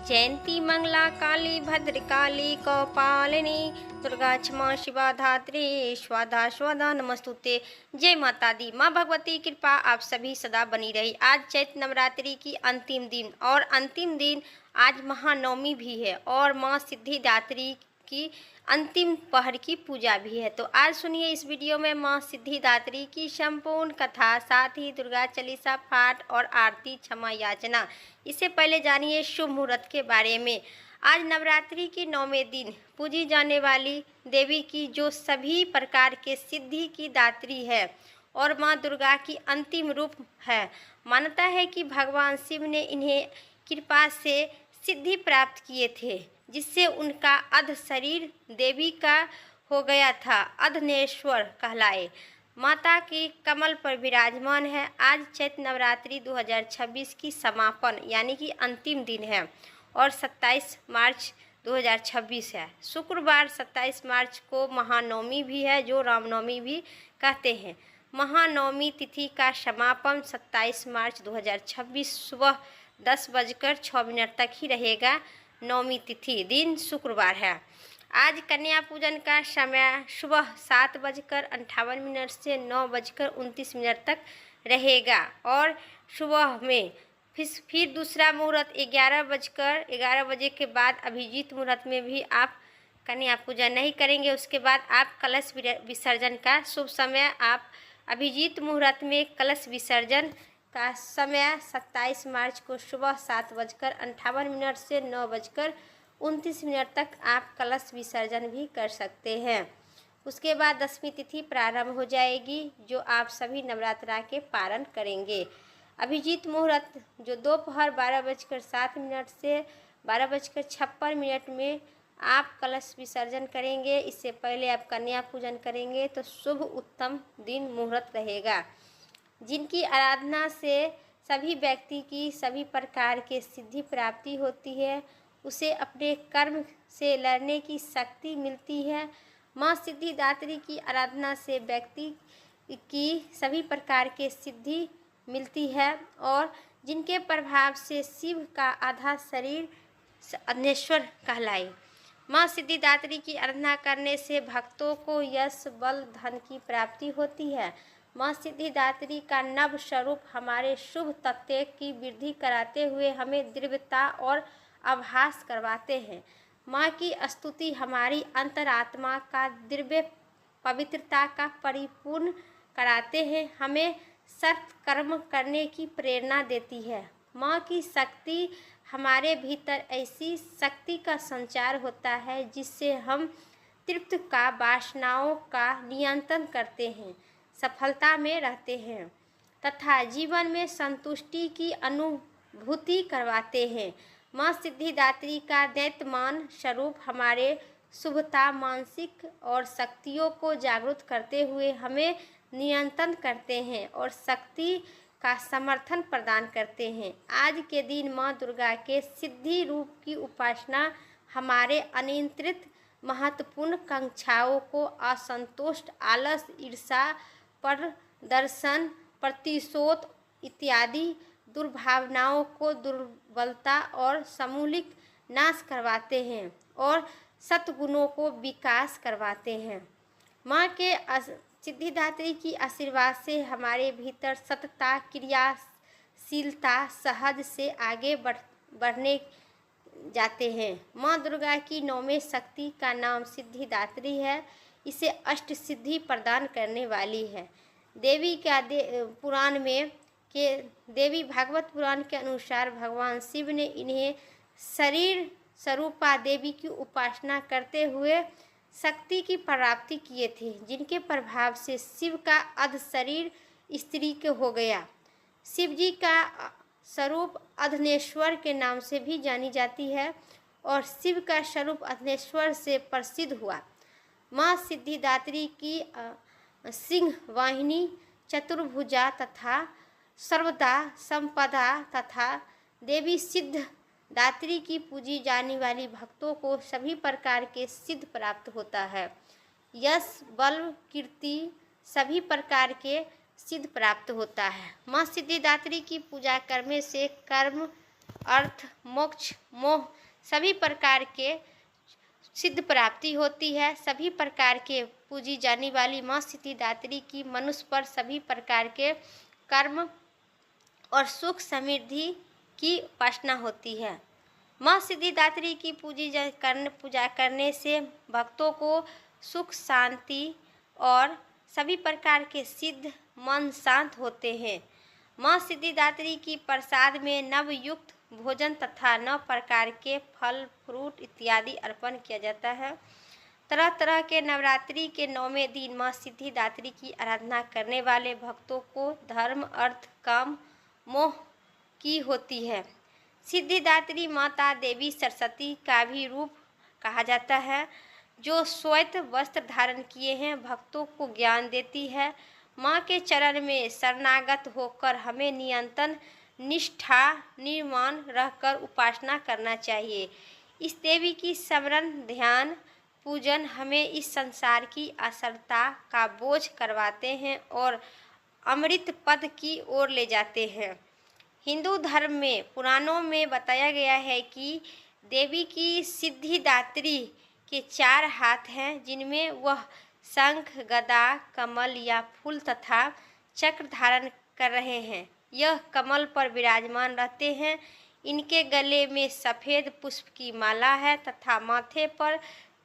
जयंती मंगला काली भद्रकाली कौपालिनी दुर्गा क्षमा शिवा धात्री स्वाधा स्वाधा नमस्तुते। जय माता दी। माँ भगवती कृपा आप सभी सदा बनी रही। आज चैत्र नवरात्रि की अंतिम दिन और अंतिम दिन आज महानवमी भी है और माँ सिद्धिदात्री की अंतिम पहर की पूजा भी है। तो आज सुनिए इस वीडियो में माँ सिद्धिदात्री की संपूर्ण कथा, साथ ही दुर्गा चालीसा पाठ और आरती क्षमा याचना। इससे पहले जानिए शुभ मुहूर्त के बारे में। आज नवरात्रि के 9वें दिन पूजी जाने वाली देवी की जो सभी प्रकार के सिद्धि की दात्री है और माँ दुर्गा की अंतिम रूप है। मान्यता है कि भगवान शिव ने इन्हें कृपा से सिद्धि प्राप्त किए थे, जिससे उनका अध शरीर देवी का हो गया था, अधनेश्वर कहलाए। माता की कमल पर विराजमान है। आज चैत्र नवरात्रि 2026 की समापन यानी कि अंतिम दिन है और 27 मार्च 2026 है। शुक्रवार 27 मार्च को महानवमी भी है, जो रामनवमी भी कहते हैं। महानवमी तिथि का समापन 27 मार्च 2026 सुबह 10:06 तक ही रहेगा। नवमी तिथि दिन शुक्रवार है। आज कन्या पूजन का समय सुबह 7:58 से 9:29 तक रहेगा और सुबह में फिर दूसरा मुहूर्त 11 बजे के बाद अभिजीत मुहूर्त में भी आप कन्या पूजन नहीं करेंगे। उसके बाद आप कलश विसर्जन का शुभ समय, आप अभिजीत मुहूर्त में कलश विसर्जन का समय 27 मार्च को सुबह 7:58 से 9:29 तक आप कलश विसर्जन भी कर सकते हैं। उसके बाद 10वीं तिथि प्रारंभ हो जाएगी, जो आप सभी नवरात्रा के पारण करेंगे। अभिजीत मुहूर्त जो दोपहर 12:07 से 12:56 में आप कलश विसर्जन करेंगे। इससे पहले आप कन्या पूजन करेंगे तो शुभ उत्तम दिन मुहूर्त रहेगा। जिनकी आराधना से सभी व्यक्ति की सभी प्रकार के सिद्धि प्राप्ति होती है, उसे अपने कर्म से लड़ने की शक्ति मिलती है। माँ सिद्धिदात्री की आराधना से व्यक्ति की सभी प्रकार के सिद्धि मिलती है और जिनके प्रभाव से शिव का आधा शरीर अधनेश्वर कहलाए। माँ सिद्धिदात्री की आराधना करने से भक्तों को यश, बल, धन की प्राप्ति होती है। माँ सिद्धिदात्री का नव स्वरूप हमारे शुभ तत्व की वृद्धि कराते हुए हमें दिव्यता और आभास करवाते हैं। माँ की स्तुति हमारी अंतरात्मा का दिव्य पवित्रता का परिपूर्ण कराते हैं, हमें सत्य कर्म करने की प्रेरणा देती है। माँ की शक्ति हमारे भीतर ऐसी शक्ति का संचार होता है जिससे हम तृप्त का वासनाओं का नियंत्रण करते हैं, सफलता में रहते हैं तथा जीवन में संतुष्टि की अनुभूति करवाते हैं। माँ सिद्धिदात्री का दैत्यमान स्वरूप हमारे शुभता, मानसिक और शक्तियों को जागृत करते हुए हमें नियंत्रण करते हैं और शक्ति का समर्थन प्रदान करते हैं। आज के दिन माँ दुर्गा के सिद्धि रूप की उपासना हमारे अनियंत्रित महत्वपूर्ण कांक्षाओं को, असंतोष, आलस, ईर्षा, प्रदर्शन, प्रतिशोध इत्यादि दुर्भावनाओं को दुर्बलता और समूलिक नाश करवाते हैं और सद्गुणों को विकास करवाते हैं। माँ के सिद्धिदात्री की आशीर्वाद से हमारे भीतर सतता, क्रियाशीलता सहज से आगे बढ़ने जाते हैं। माँ दुर्गा की 9वें शक्ति का नाम सिद्धिदात्री है। इसे अष्ट सिद्धि प्रदान करने वाली है। देवी का पुराण में देवी भागवत पुराण के अनुसार भगवान शिव ने इन्हें शरीर स्वरूपा देवी की उपासना करते हुए शक्ति की प्राप्ति किए थे, जिनके प्रभाव से शिव का अध शरीर स्त्री के हो गया। शिव जी का स्वरूप अधनेश्वर के नाम से भी जानी जाती है और शिव का स्वरूप अधनेश्वर से प्रसिद्ध हुआ। माँ सिद्धिदात्री की सिंह वाहिनी, चतुर्भुजा तथा सर्वदा संपदा तथा देवी सिद्धिदात्री की पूजी जाने वाली भक्तों को सभी प्रकार के सिद्ध प्राप्त होता है। यश, बल, कीर्ति सभी प्रकार के सिद्ध प्राप्त होता है। माँ सिद्धिदात्री की पूजा करने से कर्म अर्थ, मोक्ष, मोह सभी प्रकार के सिद्ध प्राप्ति होती है। सभी प्रकार के पूजी जाने वाली माँ सिद्धिदात्री की मनुष्य पर सभी प्रकार के कर्म और सुख समृद्धि की उपासना होती है। माँ सिद्धिदात्री की पूजा करने से भक्तों को सुख, शांति और सभी प्रकार के सिद्ध मन शांत होते हैं। माँ सिद्धिदात्री की प्रसाद में नवयुक्त भोजन तथा 9 प्रकार के फल, फ्रूट इत्यादि अर्पण किया जाता है। तरह तरह के नवरात्रि के 9वें दिन माँ सिद्धिदात्री की आराधना करने वाले भक्तों को धर्म, अर्थ, काम, मोह की होती है। सिद्धिदात्री माता देवी सरस्वती का भी रूप कहा जाता है, जो श्वेत वस्त्र धारण किए हैं भक्तों को ज्ञान देती है। माँ के चरण में शरणागत होकर हमें निरंतर निष्ठा निर्माण रहकर उपासना करना चाहिए। इस देवी की स्मरण, ध्यान, पूजन हमें इस संसार की असरता का बोझ करवाते हैं और अमृत पद की ओर ले जाते हैं। हिंदू धर्म में पुराणों में बताया गया है कि देवी की सिद्धिदात्री के 4 हाथ हैं, जिनमें वह शंख, गदा, कमल या फूल तथा चक्र धारण कर रहे हैं। यह कमल पर विराजमान रहते हैं। इनके गले में सफ़ेद पुष्प की माला है तथा माथे पर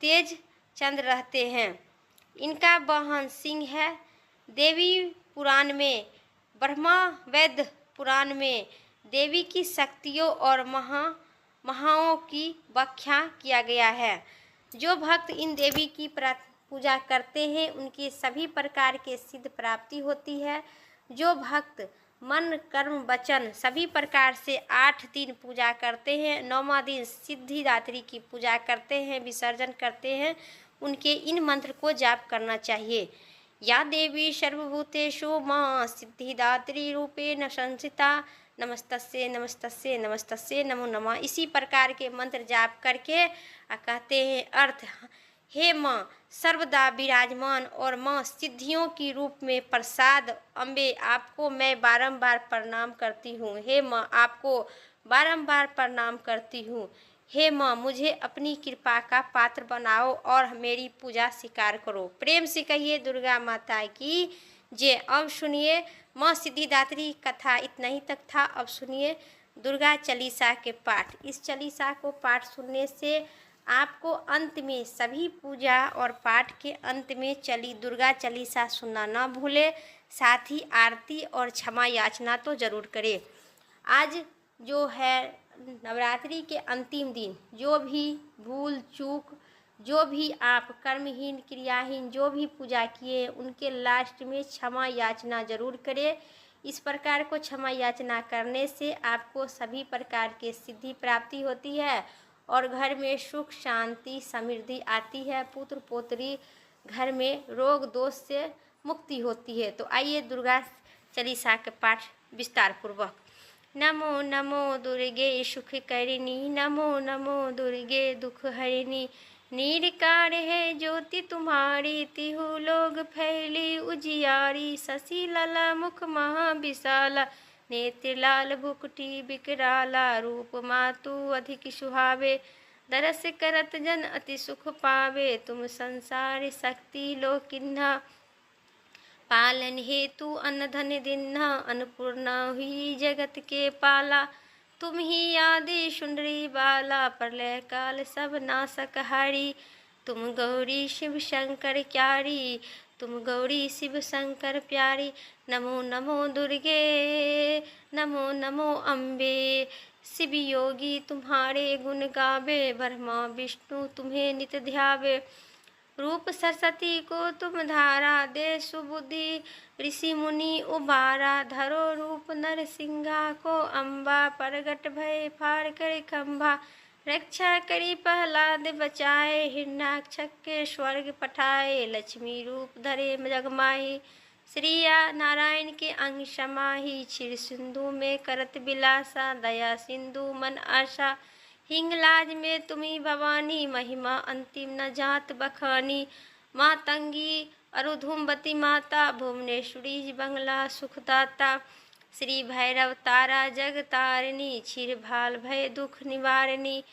तेज चंद्र रहते हैं। इनका वाहन सिंह है। देवी पुराण में, ब्रह्मा वेद पुराण में देवी की शक्तियों और महाओं की व्याख्या किया गया है। जो भक्त इन देवी की पूजा करते हैं उनकी सभी प्रकार के सिद्ध प्राप्ति होती है। जो भक्त मन, कर्म, वचन सभी प्रकार से 8 दिन पूजा करते हैं, 9वां दिन सिद्धिदात्री की पूजा करते हैं, विसर्जन करते हैं, उनके इन मंत्र को जाप करना चाहिए। या देवी सर्वभूतेषु माँ सिद्धिदात्री रूपेण संस्थिता नमस्तस्ये नमस्तस्ये नमस्तस्ये नमो नमः। इसी प्रकार के मंत्र जाप करके कहते हैं अर्थ, हे माँ सर्वदा विराजमान और माँ सिद्धियों की रूप में प्रसाद अम्बे, आपको मैं बारंबार प्रणाम करती हूँ। हे माँ आपको बारंबार प्रणाम करती हूँ। हे माँ मुझे अपनी कृपा का पात्र बनाओ और मेरी पूजा स्वीकार करो। प्रेम से कहिए दुर्गा माता की जय। अब सुनिए माँ सिद्धिदात्री कथा इतना ही तक था। अब सुनिए दुर्गा चालीसा के पाठ। इस चालीसा को पाठ सुनने से आपको अंत में सभी पूजा और पाठ के अंत में दुर्गा चालीसा सुनना ना भूले। साथ ही आरती और क्षमा याचना तो जरूर करें। आज जो है नवरात्रि के अंतिम दिन, जो भी भूल चूक, जो भी आप कर्महीन क्रियाहीन जो भी पूजा किए उनके लास्ट में क्षमा याचना जरूर करें। इस प्रकार को क्षमा याचना करने से आपको सभी प्रकार के सिद्धि प्राप्ति होती है और घर में सुख, शांति, समृद्धि आती है। पुत्र पौत्री घर में रोग दोष से मुक्ति होती है। तो आइए दुर्गा चालीसा के पाठ विस्तार पूर्वक। नमो नमो दुर्गे सुख करिणी, नमो नमो दुर्गे दुख हरिणी। नीरकार है ज्योति तुम्हारी, तिहु लोग फैली उजियारी। शशि लला मुख महा विशाला, नेत्र लाल भुकुटी विकराला। रूप मातु अधिक सुहावे, दरस करत जन अति सुख पावे। तुम संसार शक्ति लोकिन्हा, पालन हेतु अन्न धन दिन्हा। अन्नपूर्णा हुई जगत के पाला, तुम ही आदि सुंदरी बाला। प्रलय काल सब नाशक हारी, तुम गौरी शिव शंकर क्यारी। तुम गौरी शिव शंकर प्यारी। नमो नमो दुर्गे, नमो नमो अम्बे। शिव योगी तुम्हारे गुण गावे, ब्रह्मा विष्णु तुम्हें नित ध्यावे। रूप सरस्वती को तुम धारा, दे सुबुद्धि ऋषि मुनि उबारा। धरो रूप नरसिंहा को अम्बा, प्रगट भय फार कर खंभा। रक्षा करी प्रहलाद बचाए, हिरण्याक्ष के स्वर्ग पठाए। लक्ष्मी रूप धरे जगमाही, श्रीया नारायण के अंग समाही। क्षीर सिंधु में करत बिलासा, दया सिंधु मन आशा। हिंगलाज में तुम्ही भवानी, महिमा अंतिम न जात बखानी। मातंगी अरुधुमवती माता, भुवनेश्वरी बंगला सुखदाता। श्री भैरव तारा जग तारिणी, क्षीर भाल भय दुख निवारिणी।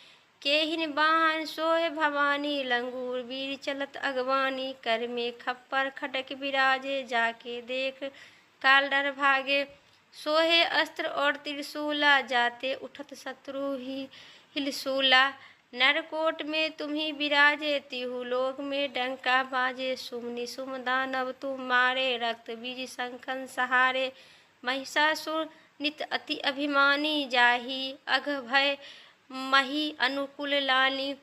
केहिन बाहन सोय भवानी, लंगूर वीर चलत अगवानी। कर में खप्पर खटक विराजे, जाके देख काल डर भागे। सोहे अस्त्र और त्रिशूला, जाते उठत शत्रु ही हिलसूला। नरकोट में तुम्ही विराजे, तिहु लोक में डंका बाजे। सुम निसुम दानव तुम मारे, रक्त बीज शंखन सहारे। महिषासुर नित अति अभिमानी, जाहि अघ भय मही अनुकूल लानी।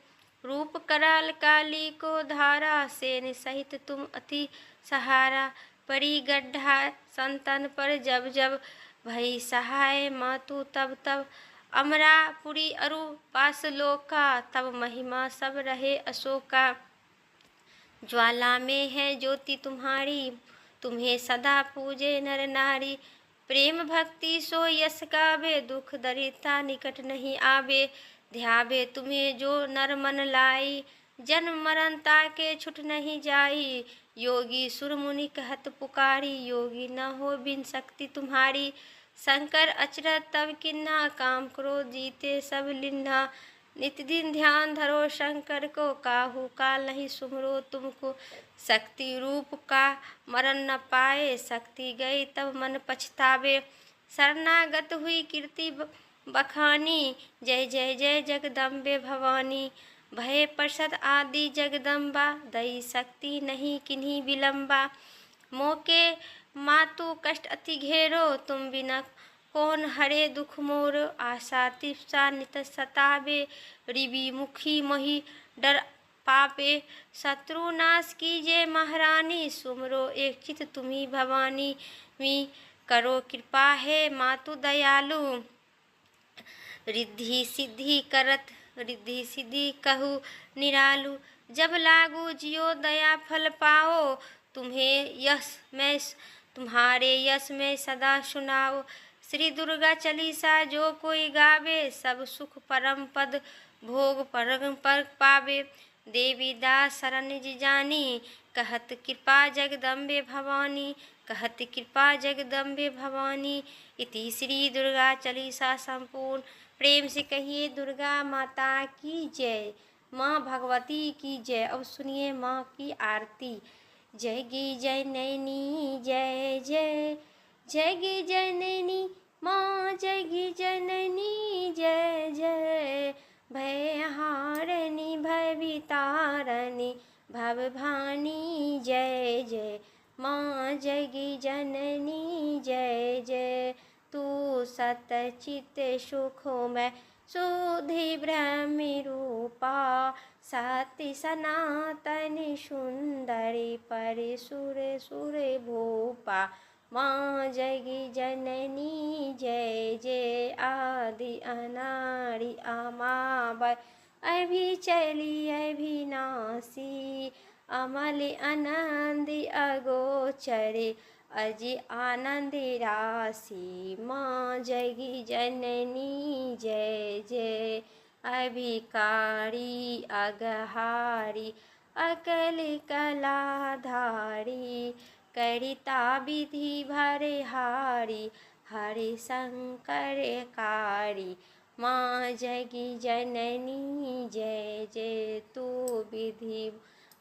रूप कराल काली को धारा, सेन सहित तुम अति सहारा। परी गड्ढा संतन पर जब जब, भई सहाय मातु तब तब। अमरापुरी अरु पास लोका, तब महिमा सब रहे अशोका। ज्वाला में है ज्योति तुम्हारी, तुम्हें सदा पूजे नर नारी। प्रेम भक्ति सो यस गावे, दुख दरिद्रता निकट नहीं आवे। ध्यावे तुम्हें जो नर मन लाई, जन्म मरण ताके छुट नहीं जाई। योगी सुर मुनि कहत पुकारी, योगी न हो बिन शक्ति तुम्हारी। शंकर अचरत तब किन्ना, काम क्रोध जीते सब लिन्ना। नित दिन ध्यान धरो शंकर को, काहू काल नहीं सुमरो तुमको। शक्ति रूप का मरण न पाए, शक्ति गई तब मन पछतावे। शरणागत हुई कीर्ति बखानी, जय जय जय जगदम्बे भवानी। भय प्रसद आदि जगदम्बा, दई शक्ति नहीं किन्हीं विलम्बा। मोके मातु कष्ट अति घेरो, तुम बिना कौन हरे दुख मोर। आशा तिप्सा नित सतावे, रिबी मुखी मोहि डर पापे। शत्रु नाश कीजे महारानी, सुमरो एक चित तुम्ही भवानी। मी करो कृपा है मातु दयालु, रिद्धि सिद्धि करत रिद्धि सिद्धि कहु निरालु। जब लागू जियो दया फल पाओ, तुम्हारे यश में सदा सुनाओ। श्री दुर्गा चालीसा जो कोई गावे, सब सुख परम पद भोग परम पर पावे। देवी दास शरण जानी, कहत कृपा जगदम्बे भवानी। कहत कृपा जगदम्बे भवानी। इति श्री दुर्गा चालीसा संपूर्ण। प्रेम से कहिए दुर्गा माता की जय, माँ भगवती की जय। अब सुनिए माँ की आरती। जय गी जय नैनी जय जय, जय गी जय नैनी माँ, जय गी जय नैनी जय जय। भय हारनी भय वितारणी, भव भानी जय जय माँ। जय गी जननी जय जय, तू सतचित सुखमय सुधि ब्रह्म रूपा। सत्य सनातन सुंदरी परिसुर सुर भूपा। माँ जय गी जननी जय जय, आदि अनादि अमावय। अभी चली अविनाशी, अमल आनंद अगोचरे। अजि आनंद राशि, माँ जय गी जननी जय जय। अभिकारी अगहारी, अकल कलाधारी। करिता विधि भरहारी, हरि शंकर कारी। माँ जय गी जननी जय जय, तू विधि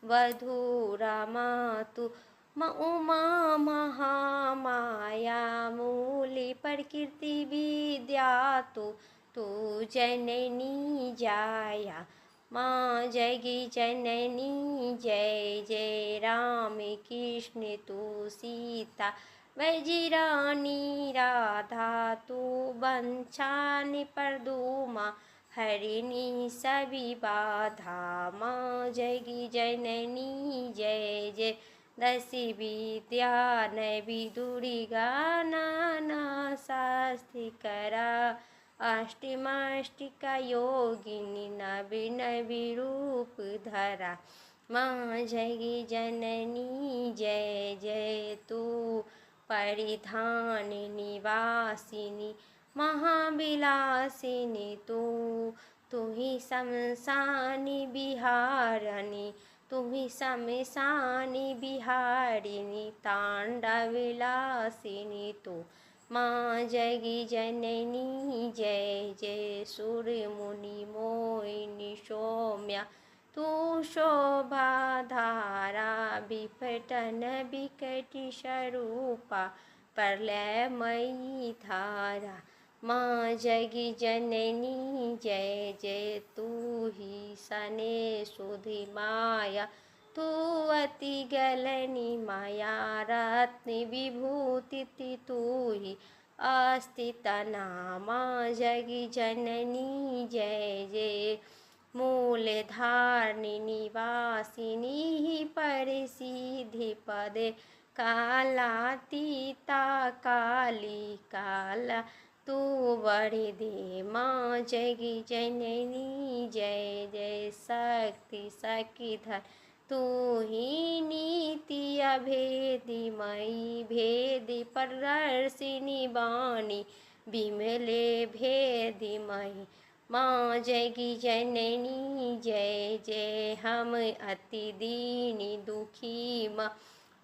वधूरा मातु। उमा महामाया, मूली प्रकृति विद्या तू। तू जननी जाया, माँ जय गी जननी जय जय। राम कृष्ण तू सीता, वैजिरानी राधा। तू वंशानि प्रदुमा, हरिणी सभी बाधा। माँ जय गी जननी जय जय। दश विद्या नवि दुर्गा, नाना शास्त्र करा। अष्टमाष्टिका योगिनी, नवि नवि रूप धरा। माँ जय गी जननी जय जय, तू परिधान निवासिनी, महाविलासिनी। तू ही शमशानी बिहारणी, तुम्ही शमशानी बिहारिणी। तांडव विलासिनी तू, माँ जगी जननी जय जय सूर्य मुनि मोहिनी सौम्या तू शोभा धारा विपटन विकटी स्वरूपा प्रलयमयी धारा। माँ जगी जननी जय जय तू ही सने सुधि माया तू अति गलनी माया रत्न विभूति तू ही अस्तितना। माँ जगी जननी जय जय मूल धारिणी निवासिनी परिसिद्धि पदे कालातीता काली काला तू बड़ी दे। माँ जगी जननी जय जय शक्ति सखीधर तू ही नीति अभेदी मई भेदी प्रदर्शिनी वाणी विमले भेदी मई। माँ जगी जननी जय जय हम अति दीनी दुखी माँ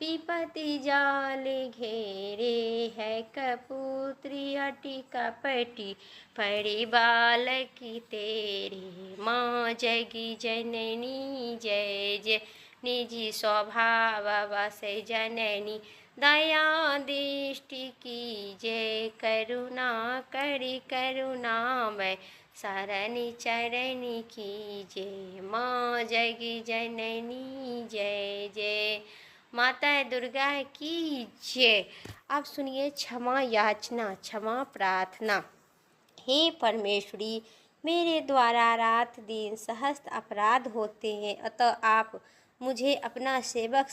विपति जाल घेरे है कपुत्री अटी कपटी पड़ी बालकी तेरे। माँ जगी जननी जय जय निजी स्वभाव वसे जननी दया दृष्टि की जय करुणा करी करुणामय शरणी चरणी की जय। माँ जगी जननी जय जय माता दुर्गा की जय। अब सुनिए क्षमा याचना क्षमा प्रार्थना। हे परमेश्वरी, मेरे द्वारा रात दिन सहस्त्र अपराध होते हैं, अतः आप मुझे अपना सेवक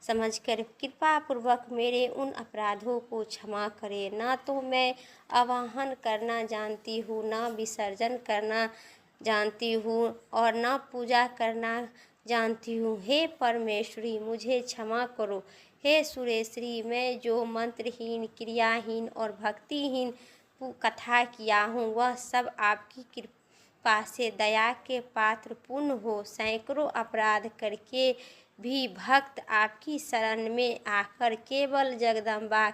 समझकर कृपा पूर्वक मेरे उन अपराधों को क्षमा करें। ना तो मैं आवाहन करना जानती हूँ, ना विसर्जन करना जानती हूँ और ना पूजा करना जानती हूँ। हे परमेश्वरी, मुझे क्षमा करो। हे सुरेश्वरी, मैं जो मंत्रहीन क्रियाहीन और भक्तिहीन कथा किया हूँ वह सब आपकी कृपा से दया के पात्र पूर्ण हो। सैकड़ों अपराध करके भी भक्त आपकी शरण में आकर केवल जगदम्बा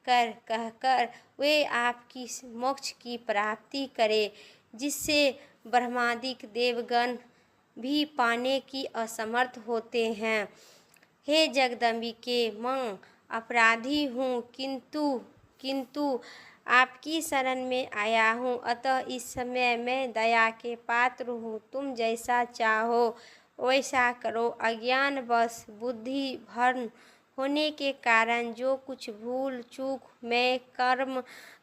कहकर वे आपकी मोक्ष की प्राप्ति करे, जिससे ब्रह्मादिक देवगण भी पाने की असमर्थ होते हैं। हे जगदम्बिके, मैं अपराधी हूँ, किंतु आपकी शरण में आया हूँ, अतः इस समय मैं दया के पात्र हूँ। तुम जैसा चाहो वैसा करो। अज्ञानवश बुद्धि भ्रम होने के कारण जो कुछ भूल चूक मैं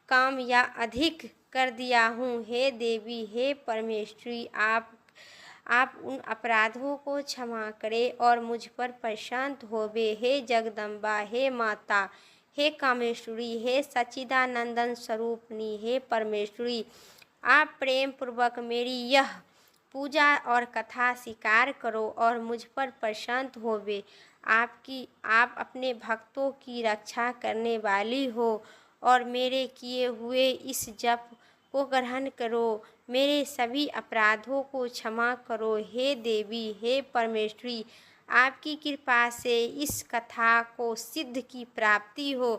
काम या अधिक कर दिया हूँ, हे देवी हे परमेश्वरी, आप उन अपराधों को क्षमा करें और मुझ पर प्रसन्न होवे। हे जगदम्बा, हे माता, हे कामेश्वरी, हे सच्चिदानंदन स्वरूपनी, हे परमेश्वरी, आप प्रेम पूर्वक मेरी यह पूजा और कथा स्वीकार करो और मुझ पर प्रसन्न होवे। आप अपने भक्तों की रक्षा करने वाली हो और मेरे किए हुए इस जप को ग्रहण करो। मेरे सभी अपराधों को क्षमा करो। हे देवी हे परमेश्वरी, आपकी कृपा से इस कथा को सिद्ध की प्राप्ति हो।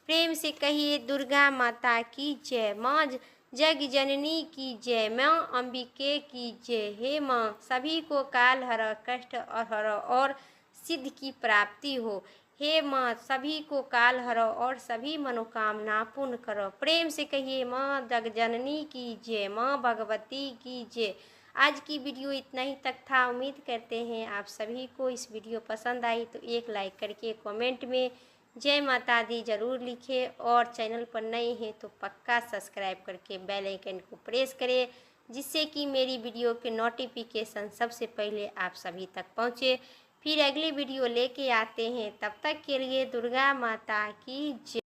प्रेम से कहिए दुर्गा माता की जय। माँ जग जननी की जय। माँ अंबिके की जय। हे माँ, सभी को काल हर कष्ट हर और सिद्ध की प्राप्ति हो। हे माँ, सभी को काल हरो और सभी मनोकामना पूर्ण करो। प्रेम से कहिए माँ जगजननी की जय, माँ भगवती की जय। आज की वीडियो इतना ही तक था। उम्मीद करते हैं आप सभी को इस वीडियो पसंद आई तो एक लाइक करके कमेंट में जय माता दी जरूर लिखें और चैनल पर नए हैं तो पक्का सब्सक्राइब करके बेल आइकन को प्रेस करें, जिससे कि मेरी वीडियो के नोटिफिकेशन सबसे पहले आप सभी तक पहुँचे। फिर अगली वीडियो लेके आते हैं, तब तक के लिए दुर्गा माता की जय।